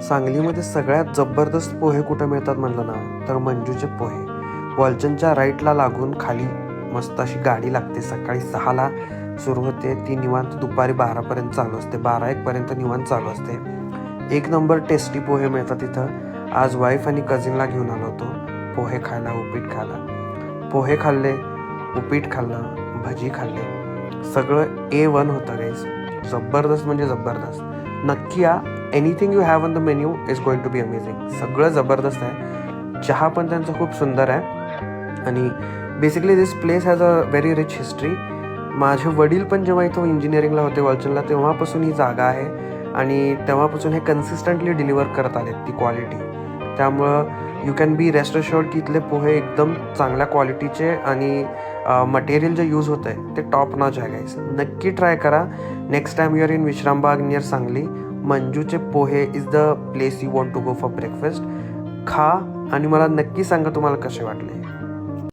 सांगलीमध्ये सगळ्यात जबरदस्त पोहे कुठे मिळतात म्हणलं ना तर मंजूचे पोहे. वॉलचंदच्या राईटला लागून खाली मस्त अशी गाडी लागते. सकाळी 6ला सुरू होते, ती निवांत दुपारी 12पर्यंत चालू असते. 12-1पर्यंत निवांत चालू असते. एक नंबर टेस्टी पोहे मिळतात तिथं. आज वाईफ आणि कझिनला घेऊन आलो होतो पोहे खायला, उपीट खायला. पोहे खाल्ले, उपीट खाल्लं, भजी खाल्ले. सगळं A1 होतं गाईज. जबरदस्त म्हणजे जबरदस्त. नक्की या. Anything you have on the menu is going to be amazing. सगळं जबरदस्त आहे. चहा पण त्यांचा खूप सुंदर आहे. आणि basically this place has a very rich history. माझे वडील पण जेव्हा इथं इंजिनिअरिंगला होते वॉलचंदला, तेव्हापासून ही जागा आहे आणि तेव्हापासून हे कन्सिस्टंटली डिलिव्हर करत आलेत ती क्वालिटी. त्यामुळं you can be rest assured की इथले पोहे एकदम चांगल्या क्वालिटीचे आणि मटेरियल जे यूज होतं आहे ते टॉप नॉच आहे गाईस. नक्की ट्राय करा. Next time you are in Vishrambag near Sangli, मंजूचे pohe is the place you want to go for breakfast. खा आणि मला नक्की सांगा तुम्हाला कसे वाटले.